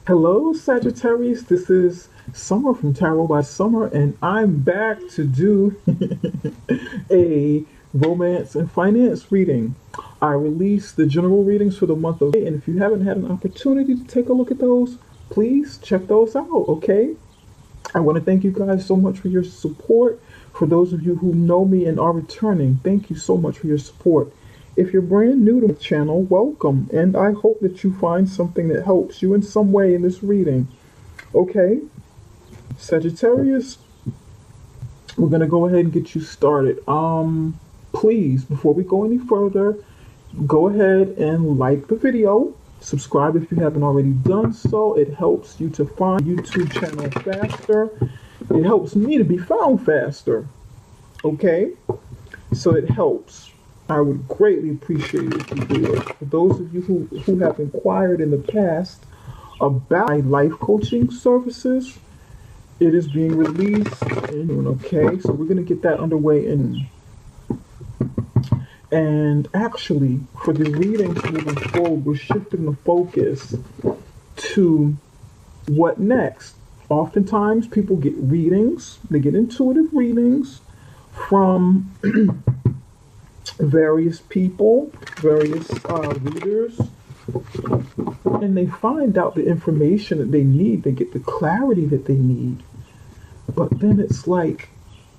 Hello, Sagittarius. This is Summer from Tarot by Summer, and I'm back to do a romance and finance reading. I released the general readings for the month of May, and if you haven't had an opportunity to take a look at those, please check those out, okay? I want to thank you guys so much for your support. For those of you who know me and are returning, thank you so much for your support. If you're brand new to the channel, welcome, and I hope that you find something that helps you in some way in this reading. Okay, Sagittarius, we're going to go ahead and get you started. Please, before we go any further, go ahead and like the video. Subscribe if you haven't already done so. It helps you to find YouTube channel faster. It helps me to be found faster. Okay? So it helps. I would greatly appreciate it if you do it. For those of you who have inquired in the past about my life coaching services, it is being released in June, okay? So we're going to get that underway and actually, for the readings moving forward, we're shifting the focus to what next. Oftentimes, people get readings, they get intuitive readings from various people, various readers, and they find out the information that they need, they get the clarity that they need. But then it's like,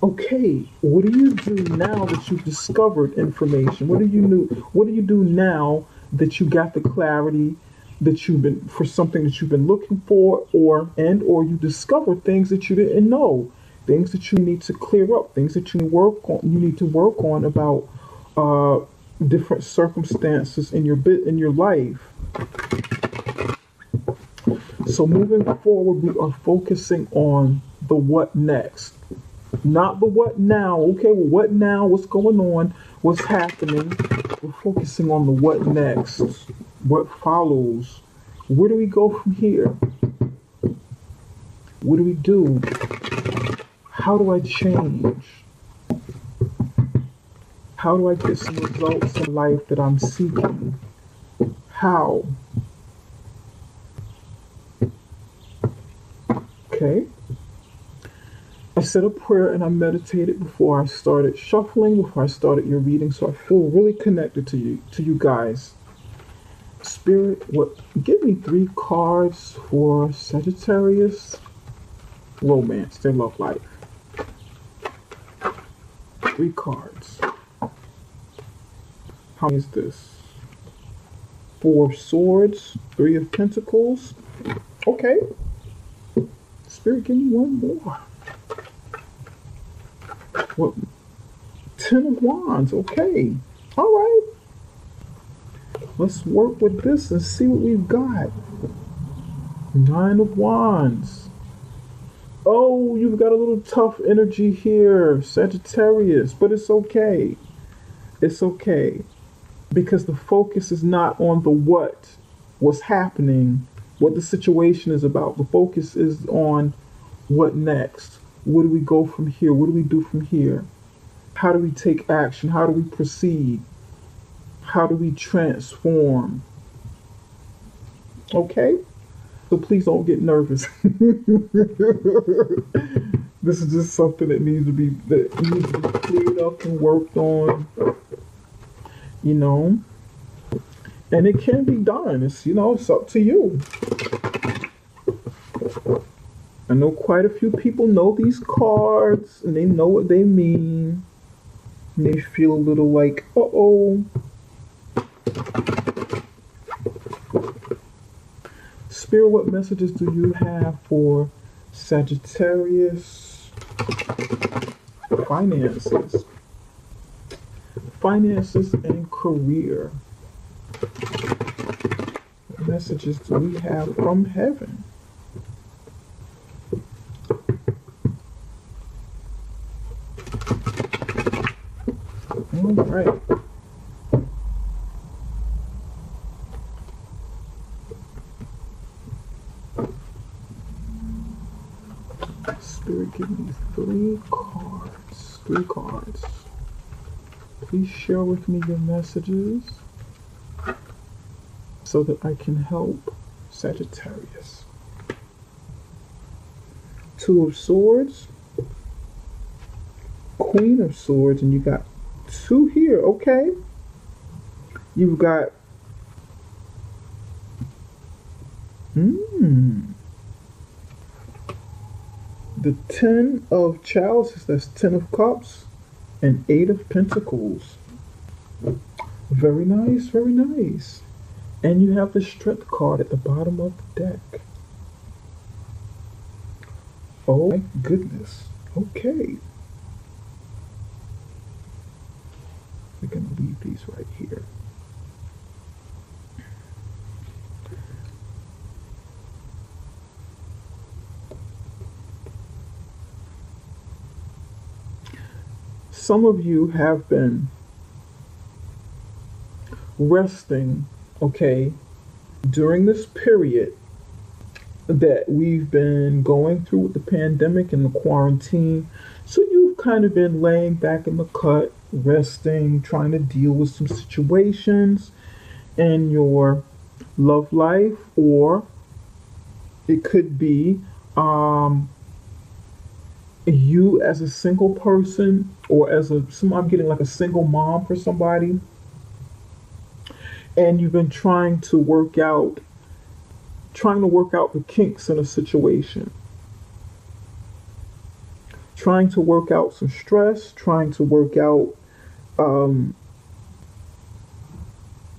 okay, what do you do now that you've discovered information? What do you do now that you got the clarity that you've been for something that you've been looking for, or you discover things that you didn't know, things that you need to clear up, things that you need to work on about different circumstances in your life. So moving forward, we are focusing on the what next, not the what now. Okay, well, what now? What's going on? What's happening? We're focusing on the what next. What follows? Where do we go from here? What do we do? How do I change? How do I get some results in life that I'm seeking? How? Okay. I said a prayer and I meditated before I started shuffling, before I started your reading, so I feel really connected to you guys. Spirit, give me 3 cards for Sagittarius romance, their love life. 3 cards. How many is this? 4 of Swords, 3 of Pentacles. Okay. Spirit, give me 1 more. What? 10 of Wands. Okay. All right. Let's work with this and see what we've got. 9 of Wands. Oh, you've got a little tough energy here, Sagittarius, but it's okay. It's okay. Because the focus is not on the what's happening, what the situation is about. The focus is on what next. Where do we go from here? What do we do from here? How do we take action? How do we proceed? How do we transform? Okay? So please don't get nervous. This is just something that needs to be cleared up and worked on. You know, and it can be done. It's up to you. I know quite a few people know these cards and they know what they mean. And they feel a little like, uh-oh. Spirit, what messages do you have for Sagittarius finances? Finances and career. What messages do we have from heaven? All right. Spirit, give me 3 cards. 3 cards. Please share with me your messages so that I can help Sagittarius. Two of Swords, Queen of Swords, and you got two here. Okay. You've got the Ten of Chalices, that's Ten of Cups, and Eight of Pentacles. Very nice, very nice. And you have the Strength card at the bottom of the deck. Oh my goodness. Okay. We're going to leave these right here. Some of you have been resting, okay, during this period that we've been going through with the pandemic and the quarantine. So you've kind of been laying back in the cut, resting, trying to deal with some situations in your love life, or it could be you as a single person, or I'm getting like a single mom for somebody, and you've been trying to work out the kinks in a situation, trying to work out some stress, trying to work out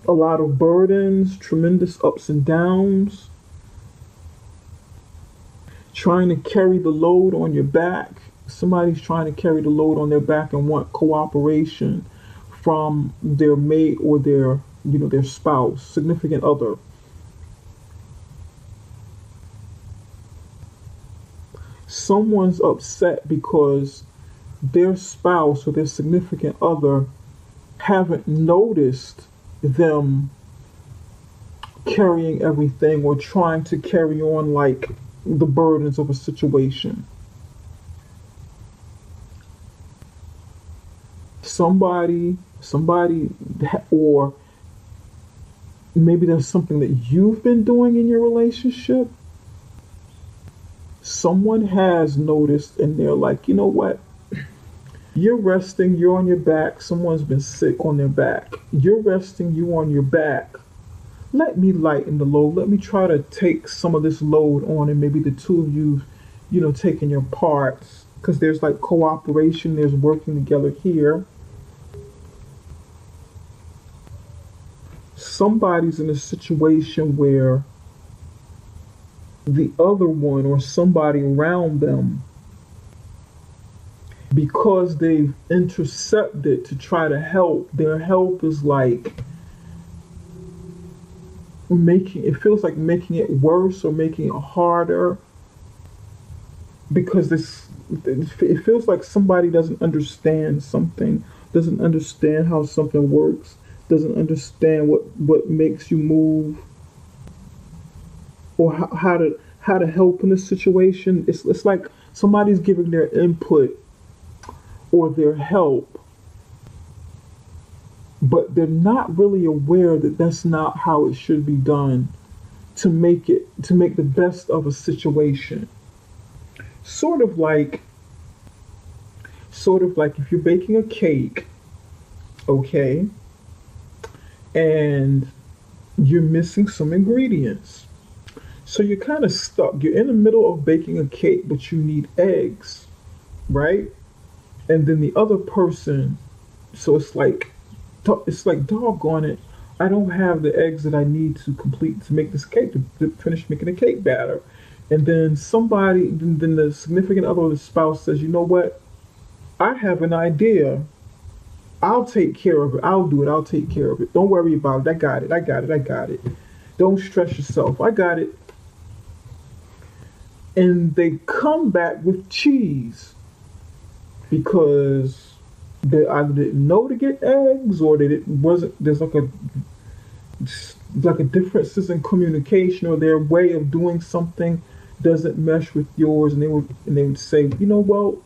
a lot of burdens, tremendous ups and downs, trying to carry the load on your back. Somebody's trying to carry the load on their back and want cooperation from their mate or their spouse, significant other. Someone's upset because their spouse or their significant other haven't noticed them carrying everything or trying to carry on like the burdens of a situation. Somebody, or maybe there's something that you've been doing in your relationship. Someone has noticed and they're like, you know what? You're resting, you're on your back. Someone's been sick on their back. You're resting, you on your back. Let me lighten the load. Let me try to take some of this load on, and maybe the two of you, taking your parts, because there's like cooperation, there's working together here. Somebody's in a situation where the other one or somebody around them, because they've intercepted to try to help, their help is like feels like making it worse or making it harder, because it feels like somebody doesn't understand something, doesn't understand how something works, doesn't understand what makes you move, or how to help in this situation. It's like somebody's giving their input or their help, but they're not really aware that that's not how it should be done to make the best of a situation. Sort of like if you're baking a cake, okay, and you're missing some ingredients. So you're kind of stuck. You're in the middle of baking a cake, but you need eggs, right? And then the other person, so it's like doggone it, I don't have the eggs that I need to make this cake, to finish making the cake batter. And then then the significant other or the spouse says, you know what? I have an idea. I'll take care of it. I'll do it. I'll take care of it. Don't worry about it. I got it. Don't stress yourself. I got it. And they come back with cheese because they either didn't know to get eggs, or there's like a differences in communication, or their way of doing something doesn't mesh with yours, and they would say, well,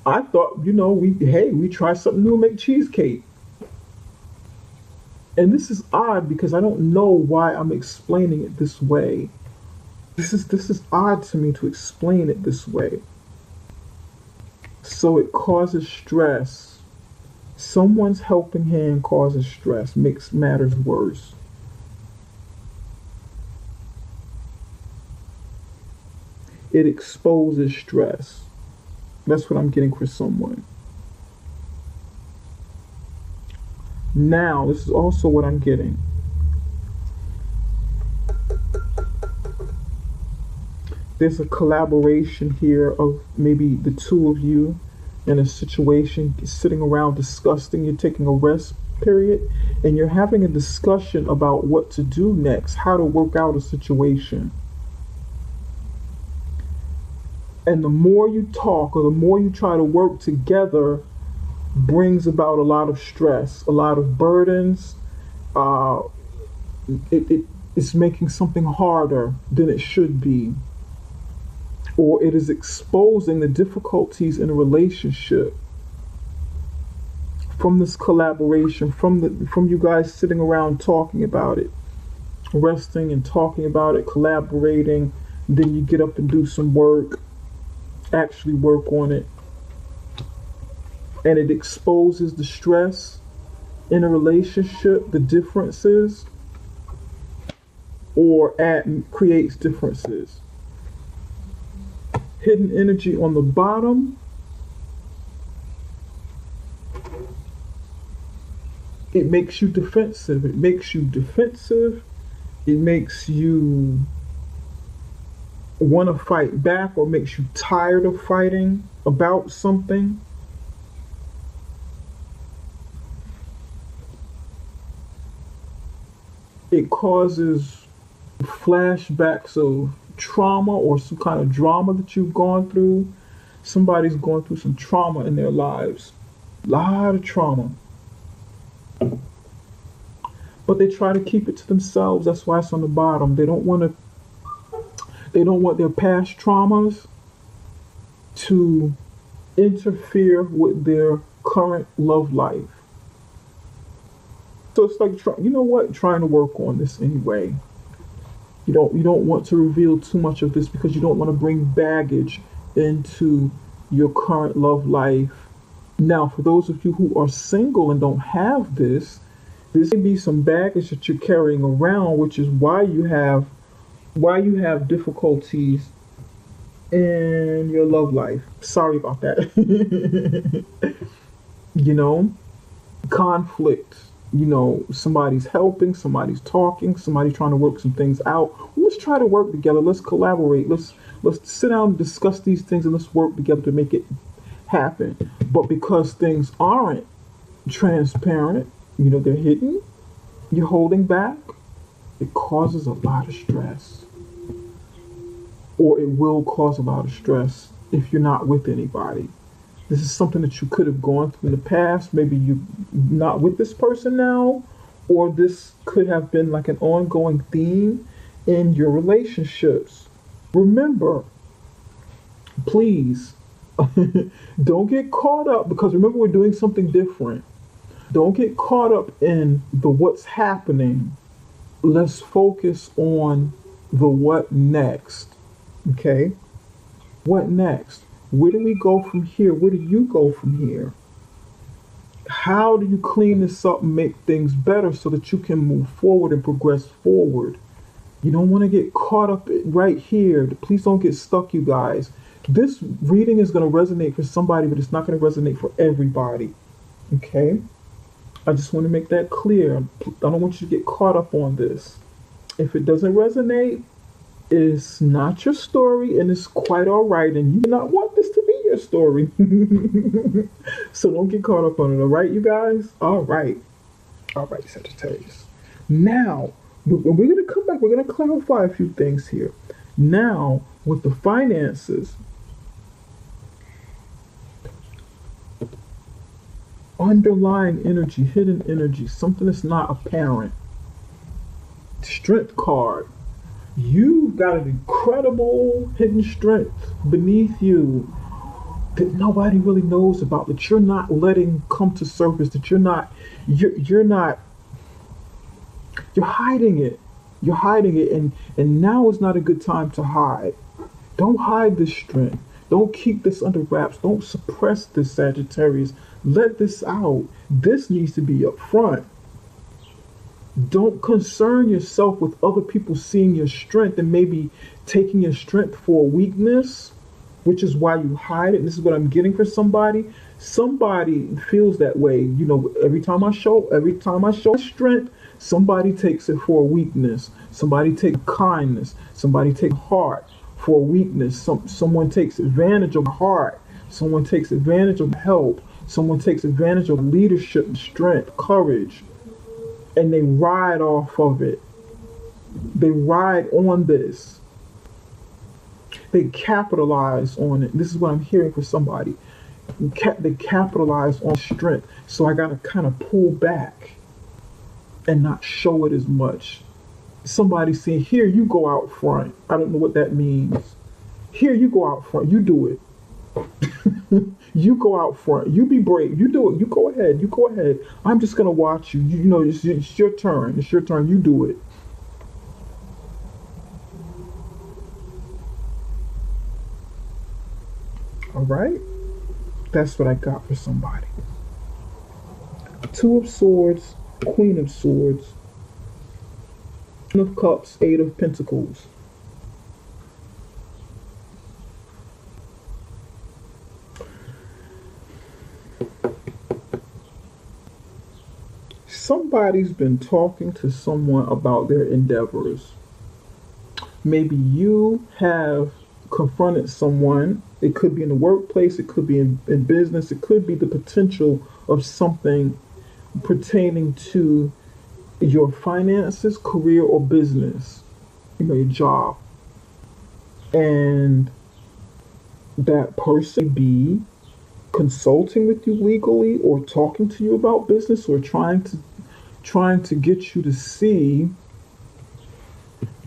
I thought, we try something new and make cheesecake. And this is odd because I don't know why I'm explaining it this way. This is odd to me to explain it this way. So it causes stress. Someone's helping hand causes stress, makes matters worse. It exposes stress. That's what I'm getting for someone. Now, this is also what I'm getting. There's a collaboration here of maybe the two of you in a situation, sitting around discussing, you're taking a rest period, and you're having a discussion about what to do next, how to work out a situation. And the more you talk or the more you try to work together brings about a lot of stress, a lot of burdens. Uh, it's making something harder than it should be, or it is exposing the difficulties in a relationship from this collaboration, from you guys sitting around talking about it, resting and talking about it, collaborating. Then you get up and do some work, actually work on it, and it exposes the stress in a relationship, the differences, or creates differences. Hidden energy on the bottom, it makes you defensive. It makes you defensive. It makes you want to fight back, or makes you tired of fighting about something. It causes flashbacks of trauma or some kind of drama that you've gone through. Somebody's going through some trauma in their lives. A lot of trauma. But they try to keep it to themselves. That's why it's on the bottom. They don't want their past traumas to interfere with their current love life. So it's like, you know what? Trying to work on this anyway. You don't want to reveal too much of this because you don't want to bring baggage into your current love life. Now, for those of you who are single and don't have this may be some baggage that you're carrying around, which is why you have difficulties in your love life. Sorry about that. Conflict. Somebody's helping, somebody's talking, somebody's trying to work some things out. Let's try to work together. Let's collaborate. Let's sit down and discuss these things, and let's work together to make it happen. But because things aren't transparent, they're hidden, you're holding back, it causes a lot of stress. Or it will cause a lot of stress if you're not with anybody. This is something that you could have gone through in the past. Maybe you're not with this person now, or this could have been like an ongoing theme in your relationships. Remember, please, don't get caught up, because remember, we're doing something different. Don't get caught up in the what's happening. Let's focus on the what next. Okay? What next? Where do we go from here? Where do you go from here? How do you clean this up and make things better so that you can move forward and progress forward? You don't want to get caught up right here. Please don't get stuck, you guys. This reading is going to resonate for somebody, but it's not going to resonate for everybody. Okay? I just want to make that clear. I don't want you to get caught up on this. If it doesn't resonate, it's not your story, and it's quite all right, and you do not want this to be your story. So don't get caught up on it, all right, you guys? All right, Sagittarius. Now, we're going to come back. We're going to clarify a few things here. Now, with the finances, underlying energy, hidden energy, something that's not apparent. Strength card. You've got an incredible hidden strength beneath you that nobody really knows about, that you're not letting come to surface, that you're hiding it. You're hiding it, and now is not a good time to hide. Don't hide this strength. Don't keep this under wraps. Don't suppress this, Sagittarius. Let this out. This needs to be up front. Don't concern yourself with other people seeing your strength and maybe taking your strength for a weakness, which is why you hide it. This is what I'm getting for somebody. Somebody feels that way. You know, every time I show strength, somebody takes it for a weakness. Somebody takes kindness. Somebody takes heart for a weakness. Someone takes advantage of heart. Someone takes advantage of help. Someone takes advantage of leadership, strength, courage, and they ride off of it. They ride on this. They capitalize on it. This is what I'm hearing for somebody. They capitalize on strength. So I got to kind of pull back and not show it as much. Somebody saying, here, you go out front. I don't know what that means. Here, you go out front. You do it. You go out front. You be brave. You do it. You go ahead. You go ahead. I'm just going to watch you. You know, it's your turn. It's your turn. You do it. All right? That's what I got for somebody. Two of Swords, Queen of Swords, Ten of Cups, Eight of Pentacles. Somebody's been talking to someone about their endeavors. Maybe you have confronted someone. It could be in the workplace, it could be in business, it could be the potential of something pertaining to your finances, career, or business, you know, your job. And that person be consulting with you legally or talking to you about business or trying to get you to see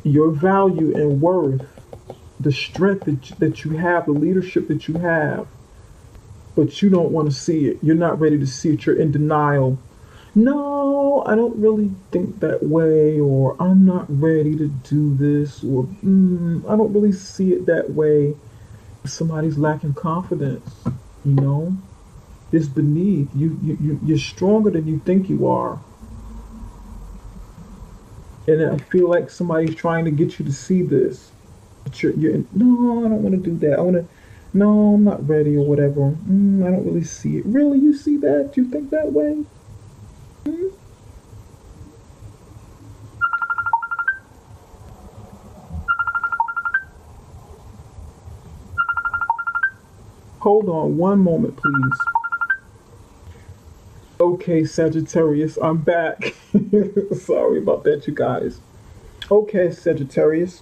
your value and worth, the strength that you have, the leadership that you have, but you don't want to see it. You're not ready to see it. You're in denial. No, I don't really think that way, or I'm not ready to do this, or I don't really see it that way. Somebody's lacking confidence, you know? It's beneath. You're stronger than you think you are. And I feel like somebody's trying to get you to see this. But no, I don't want to do that. No, I'm not ready or whatever. I don't really see it. Really, you see that? You think that way? Hold on one moment, please. Okay, Sagittarius, I'm back. Sorry about that, you guys. Okay, Sagittarius,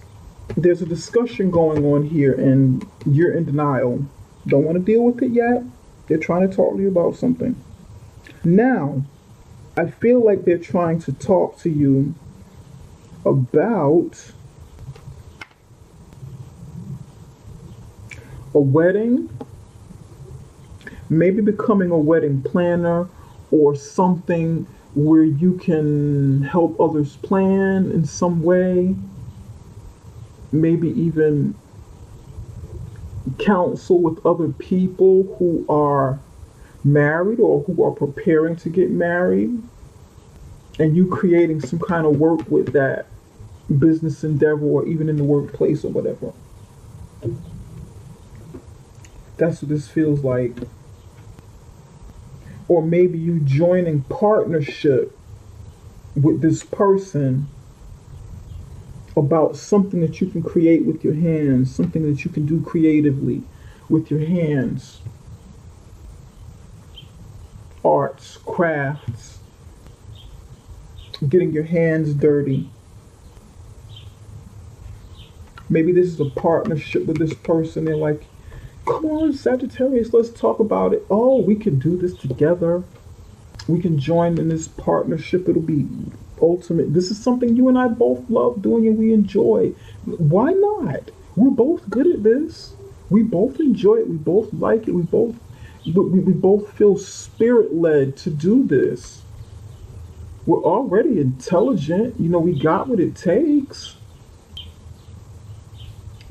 there's a discussion going on here and you're in denial. Don't want to deal with it yet. They're trying to talk to you about something. Now, I feel like they're trying to talk to you about a wedding, maybe becoming a wedding planner, or something where you can help others plan in some way, maybe even counsel with other people who are married or who are preparing to get married, and you creating some kind of work with that business endeavor or even in the workplace or whatever. That's what this feels like. Or maybe you joining partnership with this person about something that you can create with your hands, something that you can do creatively with your hands. Arts, crafts, getting your hands dirty. Maybe this is a partnership with this person. They're like, come on, Sagittarius, let's talk about it. Oh, we can do this together. We can join in this partnership. It'll be ultimate. This is something you and I both love doing and we enjoy. Why not? We're both good at this. We both enjoy it. We both like it. We both feel spirit-led to do this. We're already intelligent. You know, we got what it takes.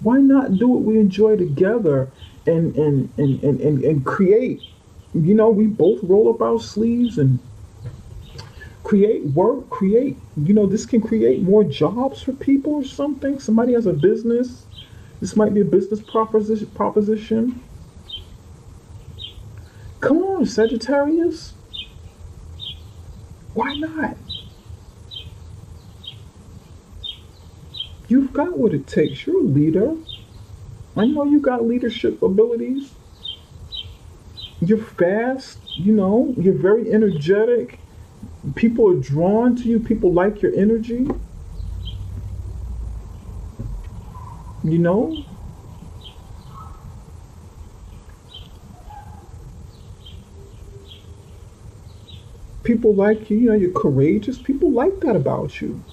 Why not do what we enjoy together and create? You know, we both roll up our sleeves and create work, create, you know, this can create more jobs for people or something. Somebody has a business. This might be a business proposition. Come on, Sagittarius. Why not? You've got what it takes. You're a leader. I know you got leadership abilities. You're fast, you know, you're very energetic. People are drawn to you. People like your energy. You know? People like you, you know, you're courageous. People like that about you.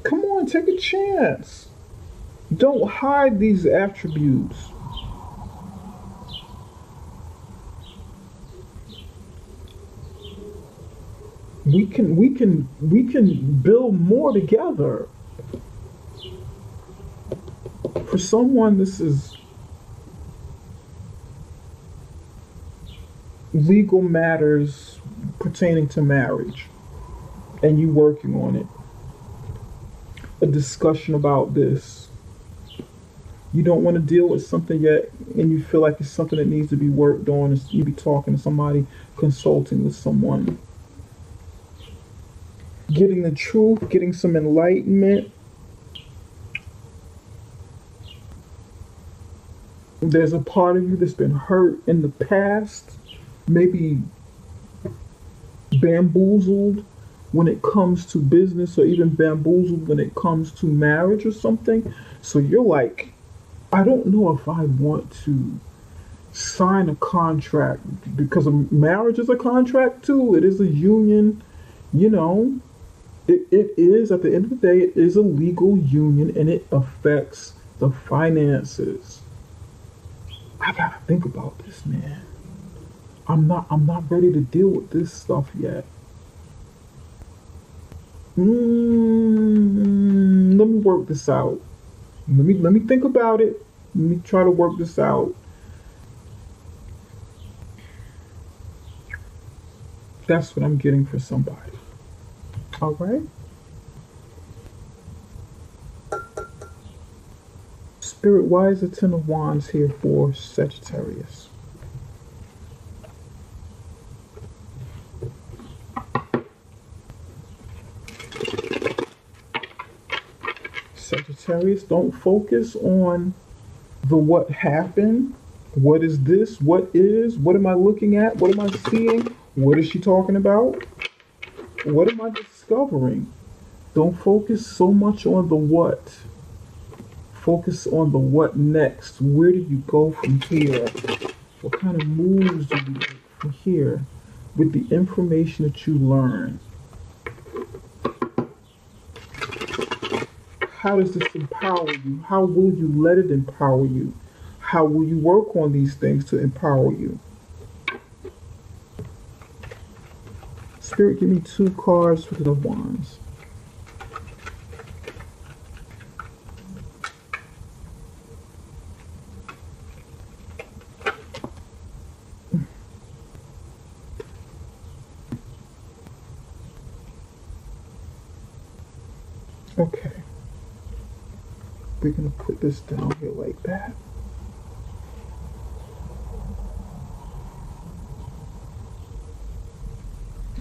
Come on, take a chance. Don't hide these attributes. We can build more together. For someone, this is legal matters pertaining to marriage, and you working on it. A discussion about this. You don't want to deal with something yet, and you feel like it's something that needs to be worked on. You be talking to somebody, consulting with someone, getting the truth, getting some enlightenment. There's a part of you that's been hurt in the past, maybe bamboozled when it comes to business, or even bamboozled when it comes to marriage or something. So you're like, I don't know if I want to sign a contract, because a marriage is a contract too. It is a union, you know. It is, at the end of the day, it is a legal union, and it affects the finances. I gotta think about this, man. I'm not ready to deal with this stuff yet. Let me work this out. Let me think about it. Let me try to work this out. That's what I'm getting for somebody. All right. Spirit, why is the Ten of Wands here for Sagittarius? Sagittarius, don't focus on the what happened. What is this? What is? What am I looking at? What am I seeing? What is she talking about? What am I discovering? Don't focus so much on the what. Focus on the what next. Where do you go from here? What kind of moves do you make from here with the information that you learn? How does this empower you? How will you let it empower you? How will you work on these things to empower you? Spirit, give me 2 cards for the Wands. Okay. We're going to put this down here like that.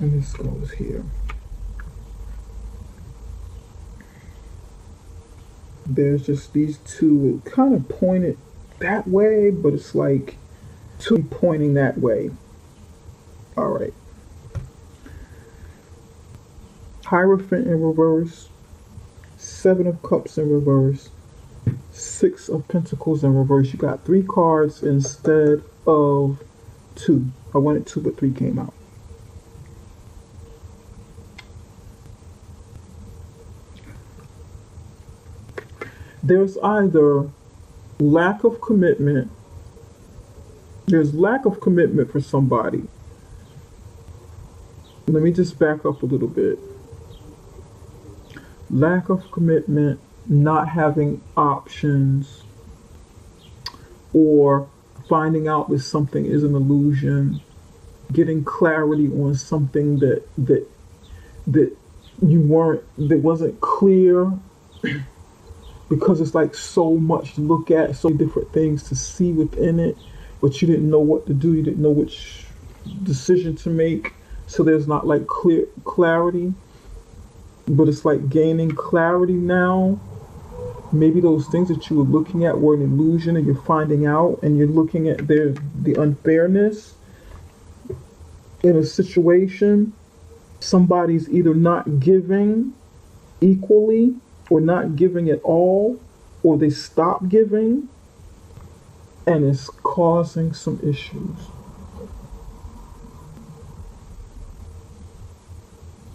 And this goes here. There's just these two kind of pointed that way, but it's like two pointing that way. All right. Hierophant in reverse. 7 of Cups in reverse. 6 of Pentacles in reverse. You got 3 cards instead of 2. I wanted 2, but 3 came out. There's either lack of commitment. There's lack of commitment for somebody. Let me just back up a little bit. Lack of commitment, not having options, or finding out that something is an illusion, getting clarity on something that you weren't, that wasn't clear, because it's like so much to look at, so many different things to see within it, but you didn't know what to do, you didn't know which decision to make, so there's not like clear clarity, but it's like gaining clarity now. Maybe those things that you were looking at were an illusion, and you're finding out, and you're looking at the unfairness in a situation. Somebody's either not giving equally, or not giving at all, or they stop giving, and it's causing some issues.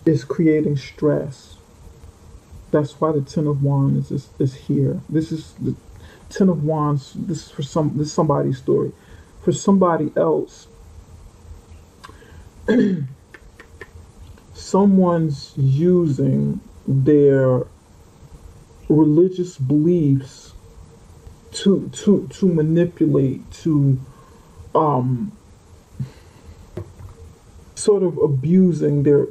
It's creating stress. That's why the Ten of Wands is here. This is the Ten of Wands. This is somebody's story. For somebody else, someone's using their religious beliefs to manipulate, to sort of abusing their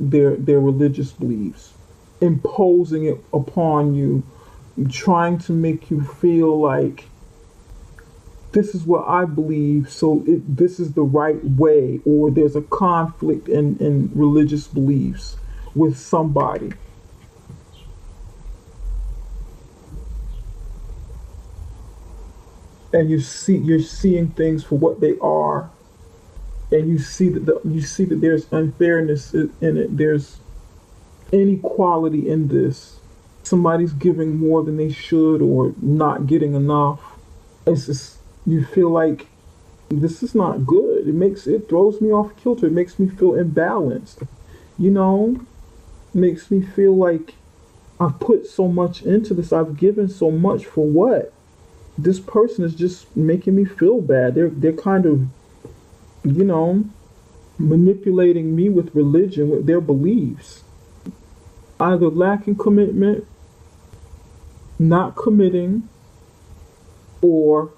religious beliefs, imposing it upon you, trying to make you feel like this is what I believe, so this is the right way, or there's a conflict in religious beliefs with somebody. And you're seeing things for what they are, and you see that there's unfairness in it. There's inequality in this. Somebody's giving more than they should, or not getting enough. It's just, you feel like this is not good. It throws me off kilter. It makes me feel imbalanced. Makes me feel like I've put so much into this. I've given so much for what? This person is just making me feel bad. They're kind of, manipulating me with religion, with their beliefs. Either lacking commitment, not committing, or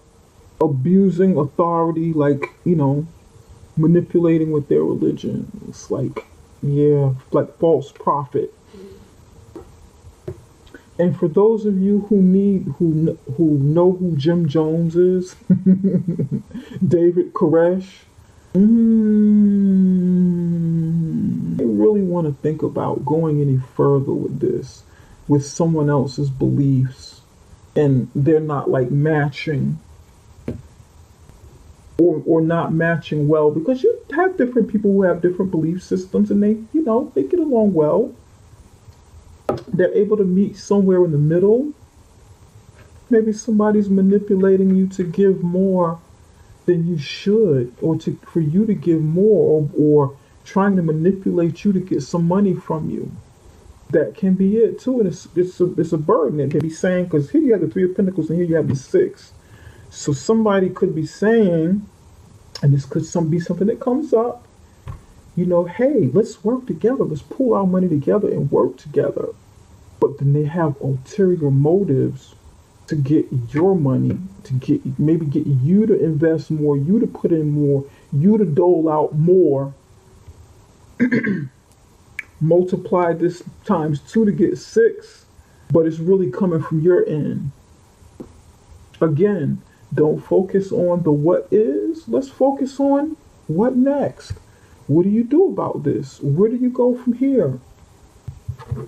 abusing authority, like, manipulating with their religion. It's like, like false prophet. And for those of you who know who Jim Jones is, David Koresh, I really want to think about going any further with this, with someone else's beliefs, and they're not like matching, or not matching well, because you have different people who have different belief systems, and they get along well. They're able to meet somewhere in the middle. Maybe somebody's manipulating you to give more than you should, or for you to give more, or trying to manipulate you to get some money from you. That can be it too, and it's a burden. It can be saying, because here you have the Three of Pentacles and here you have the Six. So somebody could be saying, and this could be something that comes up, hey, let's work together. Let's pool our money together and work together. But then they have ulterior motives to get your money, to get you to invest more, you to put in more, you to dole out more. Multiply this times 2 to get 6, but it's really coming from your end. Again, don't focus on the what is. Let's focus on what next. What do you do about this? Where do you go from here?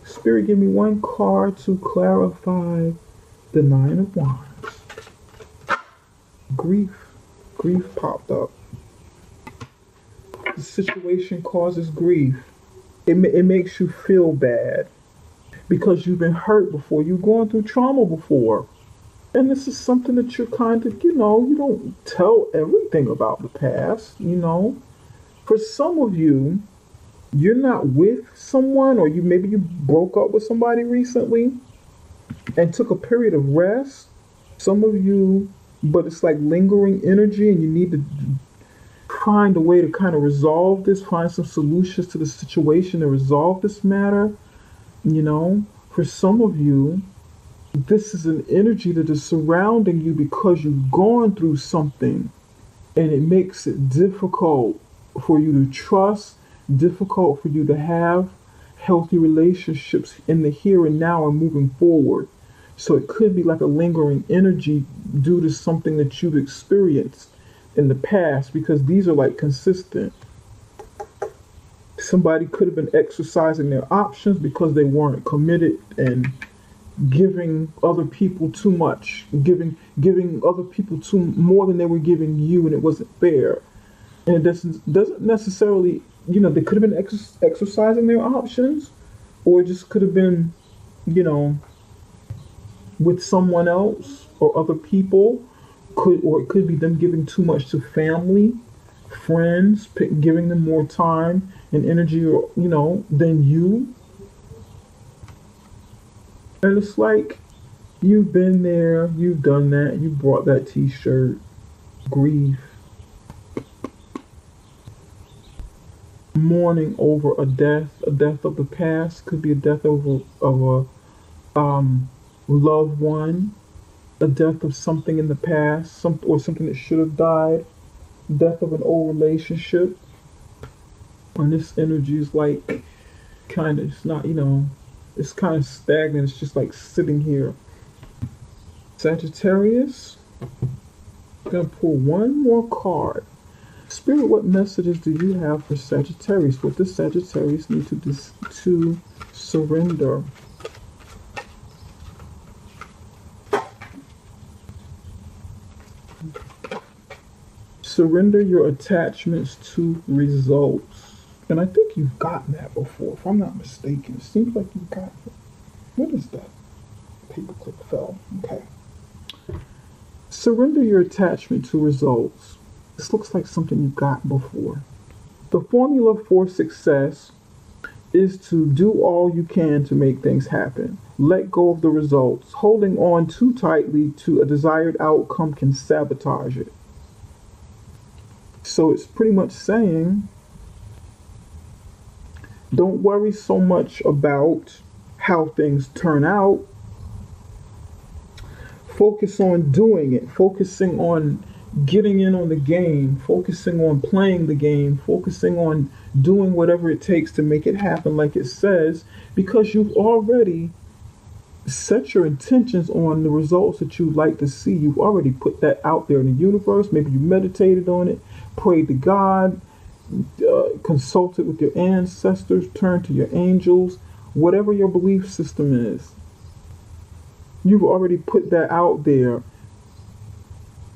Spirit, give me one card to clarify the Nine of Wands. Grief. Grief popped up. The situation causes grief. It makes you feel bad because you've been hurt before. You've gone through trauma before. And this is something that you're kind of, you don't tell everything about the past, For some of you, you're not with someone, or maybe you broke up with somebody recently and took a period of rest. Some of you, but it's like lingering energy, and you need to find a way to kind of resolve this, find some solutions to the situation to resolve this matter. You know, for some of you, this is an energy that is surrounding you because you've gone through something, and it makes it difficult for you to trust, difficult for you to have healthy relationships in the here and now and moving forward. So it could be like a lingering energy due to something that you've experienced in the past, because these are like consistent. Somebody could have been exercising their options because they weren't committed and giving other people too much, giving other people too more than they were giving you, and it wasn't fair. And it doesn't necessarily, you know, they could have been exercising their options, or it just could have been, you know, with someone else or other people, or it could be them giving too much to family, friends, giving them more time and energy, or, you know, than you. And it's like, you've been there, you've done that, you brought that t-shirt. Grief. Mourning over a death of the past. Could be a death of a loved one, a death of something in the past, or something that should have died, death of an old relationship. And this energy is like, kind of, it's not, you know, it's kind of stagnant. It's just like sitting here. Sagittarius, I'm gonna pull one more card. Spirit, what messages do you have for Sagittarius? What does Sagittarius need to surrender? Surrender your attachments to results. And I think you've gotten that before, if I'm not mistaken. It seems like you've gotten it. What is that? Paperclip fell. Okay. Surrender your attachment to results. This looks like something you've gotten before. The formula for success is to do all you can to make things happen. Let go of the results. Holding on too tightly to a desired outcome can sabotage it. So it's pretty much saying, don't worry so much about how things turn out. Focus on doing it, focusing on getting in on the game, focusing on playing the game, focusing on doing whatever it takes to make it happen like it says, because you've already set your intentions on the results that you'd like to see. You've already put that out there in the universe. Maybe you meditated on it, prayed to God, consulted with your ancestors, turned to your angels, whatever your belief system is. You've already put that out there.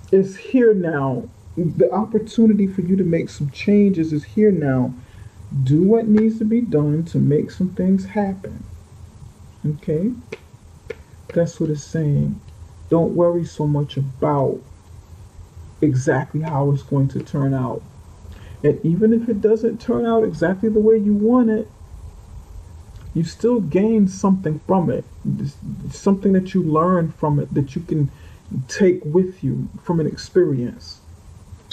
It's here now. The opportunity for you to make some changes is here now. Do what needs to be done to make some things happen. Okay? That's what it's saying. Don't worry so much about exactly how it's going to turn out. And even if it doesn't turn out exactly the way you want it, you still gain something from it. Something that you learn from it that you can take with you from an experience.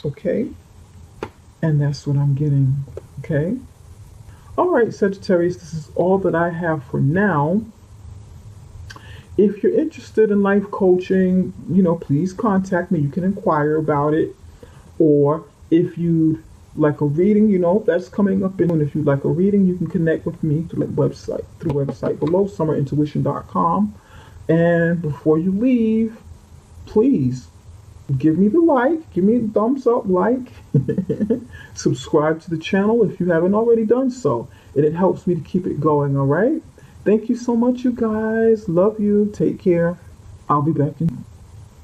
Okay? And that's what I'm getting. Okay? All right, Sagittarius, this is all that I have for now. If you're interested in life coaching, you know, please contact me. You can inquire about it. Or if you'd like a reading, you know, that's coming up. And if you'd like a reading, you can connect with me through the website below, summerintuition.com. And before you leave, please give me the like, give me a thumbs up, like, subscribe to the channel if you haven't already done so. And it helps me to keep it going, all right? Thank you so much, you guys. Love you. Take care. I'll be back in.